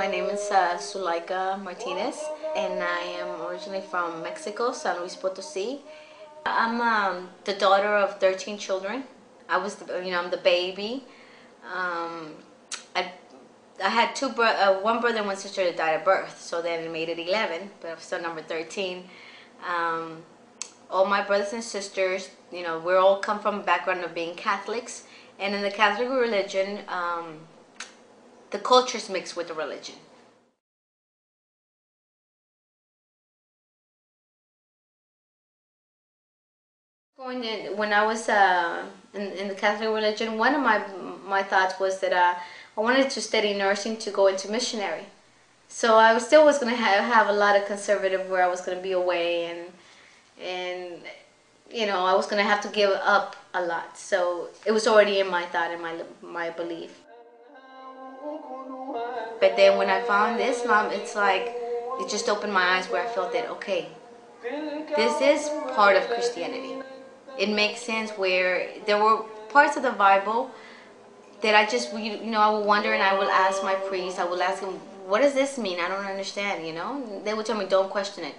name is Sulaika Martinez, and I am originally from Mexico, San Luis Potosí. I'm the daughter of 13 children. I'm the baby. Um, I, I had one brother and one sister that died at birth, so then it made it 11, but I'm still number 13. All my brothers and sisters, we're all come from a background of being Catholics, and in the Catholic religion, the culture's mixed with the religion. When I was in the Catholic religion, one of my thoughts was that I wanted to study nursing to go into missionary. So I still was going to have a lot of conservative where I was going to be away, and I was going to have to give up a lot. So it was already in my thought and my belief. But then when I found Islam, it's like it just opened my eyes where I felt that, okay, this is part of Christianity. It makes sense where there were parts of the Bible that I just, I would wonder, and I would ask my priest, I would ask him, what does this mean? I don't understand, They would tell me, don't question it.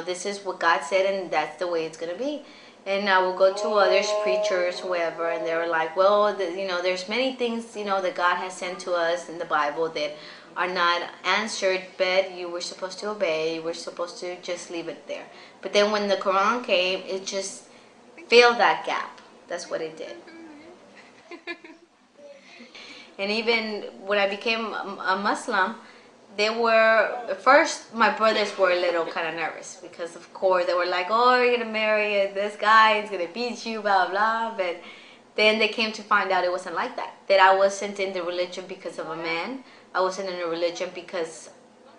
This is what God said, and that's the way it's going to be. And I will go to others, preachers, whoever, and they were like, well, there's many things, that God has sent to us in the Bible that are not answered, but you were supposed to obey, you were supposed to just leave it there. But then when the Quran came, it just filled that gap. That's what it did. And even when I became a Muslim, at first my brothers were a little kind of nervous because of course they were like, oh, you're gonna marry this guy, he's gonna beat you, blah blah. But then they came to find out it wasn't like that. That I wasn't in the religion because of a man. I wasn't in a religion because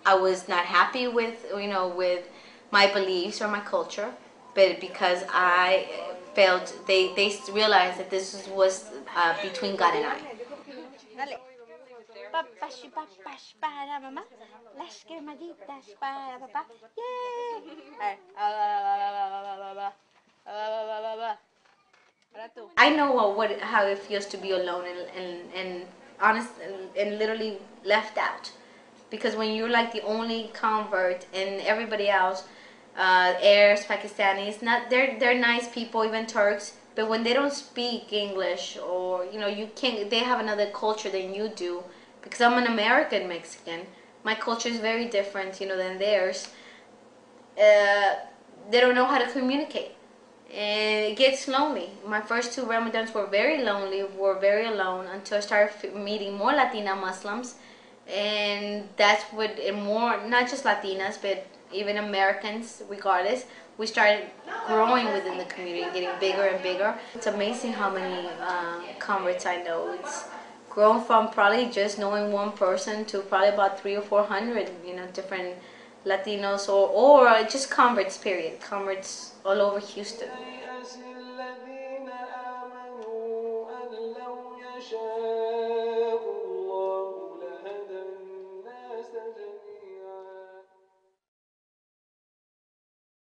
I was not happy with with my beliefs or my culture, but because I felt they realized that this was between God and I. Papas y papas para mamá, las cremaditas para papá. Yay! I know how it feels to be alone and honest and literally left out, because when you're like the only convert and everybody else, Arabs, Pakistanis, they're nice people, even Turks, but when they don't speak English, or you can't, they have another culture than you do. Because I'm an American Mexican, my culture is very different, than theirs. They don't know how to communicate, and it gets lonely. My first 2 Ramadans were very lonely, were very alone, until I started meeting more Latina Muslims, and that's what, and more, not just Latinas, but even Americans, regardless, we started growing within the community, getting bigger and bigger. It's amazing how many converts I know. It's grown from probably just knowing one person to probably about 300 or 400, different Latinos or just converts, period. Converts all over Houston.